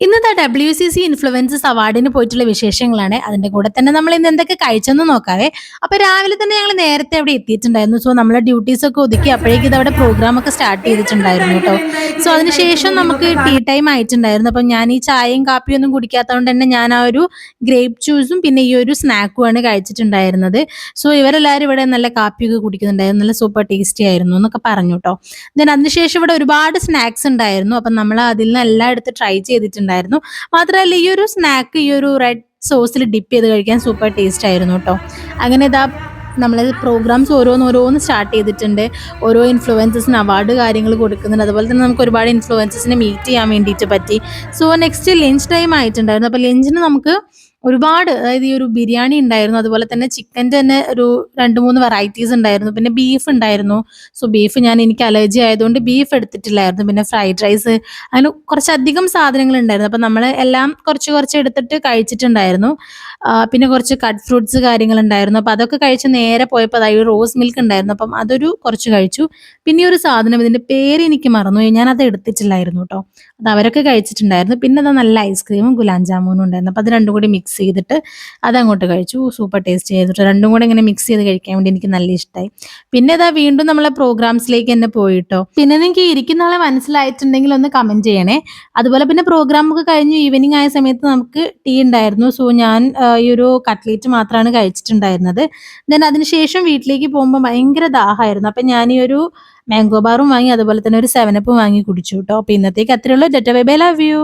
ഇന്നത്തെ WCC influences അവാർഡിന് പോയിട്ടുള്ള വിശേഷങ്ങളാണ്. അതിന്റെ കൂടെ തന്നെ നമ്മൾ ഇന്ന് എന്തൊക്കെ കഴിച്ചെന്ന് നോക്കാവേ. അപ്പൊ രാവിലെ തന്നെ ഞങ്ങൾ നേരത്തെ അവിടെ എത്തിയിട്ടുണ്ടായിരുന്നു. സോ നമ്മളെ ഡ്യൂട്ടീസ് ഒക്കെ ഒതുക്കി അപ്പോഴേക്കും ഇത് അവിടെ പ്രോഗ്രാം ഒക്കെ സ്റ്റാർട്ട് ചെയ്തിട്ടുണ്ടായിരുന്നു കേട്ടോ. സോ അതിനുശേഷം നമുക്ക് ടീ ടൈം ആയിട്ടുണ്ടായിരുന്നു. അപ്പം ഞാൻ ഈ ചായയും കാപ്പിയും ഒന്നും കുടിക്കാത്തതുകൊണ്ട് തന്നെ ഞാൻ ആ ഒരു ഗ്രേപ്പ് ജ്യൂസും പിന്നെ ഈ ഒരു സ്നാക്കുമാണ് കഴിച്ചിട്ടുണ്ടായിരുന്നത്. സോ ഇവരെല്ലാവരും ഇവിടെ നല്ല കാപ്പിയൊക്കെ കുടിക്കുന്നുണ്ടായിരുന്നു. നല്ല സൂപ്പർ ടേസ്റ്റി ആയിരുന്നു എന്നൊക്കെ പറഞ്ഞു കേട്ടോ. ദെൻ അതിനുശേഷം ഇവിടെ ഒരുപാട് സ്നാക്സ് ഉണ്ടായിരുന്നു. അപ്പം നമ്മൾ അതിൽ നിന്ന് എല്ലാം എടുത്ത് ട്രൈ ചെയ്തിട്ടുണ്ടായിരുന്നു. മാത്രമല്ല ഈ ഒരു സ്നാക്ക് ഈ ഒരു റെഡ് സോസിൽ ഡിപ്പ് ചെയ്ത് കഴിക്കാൻ സൂപ്പർ ടേസ്റ്റ് ആയിരുന്നു കേട്ടോ. അങ്ങനെ ഇതാ നമ്മൾ പ്രോഗ്രാംസ് ഓരോന്നോരോന്ന് സ്റ്റാർട്ട് ചെയ്തിട്ടുണ്ട്. ഓരോ ഇൻഫ്ലുവൻസസിന് അവാർഡ് കാര്യങ്ങൾ കൊടുക്കുന്നുണ്ട്. അതുപോലെ തന്നെ നമുക്ക് ഒരുപാട് ഇൻഫ്ലുവൻസസിനെ മീറ്റ് ചെയ്യാൻ വേണ്ടിയിട്ട് പറ്റി. സോ നെക്സ്റ്റ് ലഞ്ച് ടൈം ആയിട്ടുണ്ടായിരുന്നു. അപ്പോൾ ലഞ്ചിന് നമുക്ക് ഒരുപാട്, അതായത് ഈ ഒരു ബിരിയാണി ഉണ്ടായിരുന്നു. അതുപോലെ തന്നെ ചിക്കൻ്റെ തന്നെ ഒരു 2-3 വെറൈറ്റീസ് ഉണ്ടായിരുന്നു. പിന്നെ ബീഫ് ഉണ്ടായിരുന്നു. സോ ബീഫ് എനിക്ക് അലർജി ആയതുകൊണ്ട് ബീഫ് എടുത്തിട്ടില്ലായിരുന്നു. പിന്നെ ഫ്രൈഡ് റൈസ്, അങ്ങനെ കുറച്ചധികം സാധനങ്ങൾ ഉണ്ടായിരുന്നു. അപ്പം നമ്മൾ എല്ലാം കുറച്ച് കുറച്ച് എടുത്തിട്ട് കഴിച്ചിട്ടുണ്ടായിരുന്നു. പിന്നെ കുറച്ച് കട്ട് ഫ്രൂട്ട്സ് കാര്യങ്ങളുണ്ടായിരുന്നു. അപ്പോൾ അതൊക്കെ കഴിച്ച് നേരെ പോയപ്പോൾ അതായത് റോസ് മിൽക്ക് ഉണ്ടായിരുന്നു. അപ്പം അതൊരു കുറച്ച് കഴിച്ചു. പിന്നെ ഒരു സാധനം, ഇതിൻ്റെ പേര് എനിക്ക് മറന്നുപോയി, ഞാനത് എടുത്തിട്ടില്ലായിരുന്നു കേട്ടോ. അത് അവരൊക്കെ കഴിച്ചിട്ടുണ്ടായിരുന്നു. പിന്നെ അത് നല്ല ഐസ്ക്രീമും ഗുലാബ് ജാമുനും ഉണ്ടായിരുന്നു. അപ്പോൾ അത് രണ്ടും കൂടി മിക്സ് ചെയ്തിട്ട് അതങ്ങോട്ട് കഴിച്ചു. സൂപ്പർ ടേസ്റ്റ് ചെയ്തിട്ട് രണ്ടും കൂടെ ഇങ്ങനെ മിക്സ് ചെയ്ത് കഴിക്കാൻ വേണ്ടി എനിക്ക് നല്ല ഇഷ്ടമായി. പിന്നെ ഇതാ വീണ്ടും നമ്മളെ പ്രോഗ്രാംസിലേക്ക് തന്നെ പോയിട്ടോ. പിന്നെ നിങ്ങൾക്ക് ഇരിക്കുന്ന ആളെ മനസ്സിലായിട്ടുണ്ടെങ്കിൽ ഒന്ന് കമന്റ് ചെയ്യണേ. അതുപോലെ പിന്നെ പ്രോഗ്രാം ഒക്കെ കഴിഞ്ഞ് ഈവനിങ് ആയ സമയത്ത് നമുക്ക് ടീ ഉണ്ടായിരുന്നു. സോ ഞാൻ ഈ ഒരു കട്ട്ലേറ്റ് മാത്രമാണ് കഴിച്ചിട്ടുണ്ടായിരുന്നത്. ദെൻ അതിനുശേഷം വീട്ടിലേക്ക് പോകുമ്പോൾ ഭയങ്കര ദാഹമായിരുന്നു. അപ്പം ഞാൻ ഈ ഒരു മാംഗോ ബാറും വാങ്ങി, അതുപോലെ തന്നെ ഒരു 7 അപ്പ് വാങ്ങി കുടിച്ചു കേട്ടോ. അപ്പോൾ ഇന്നത്തേക്ക് അത്രയുള്ളൂ. Bye bye, love U.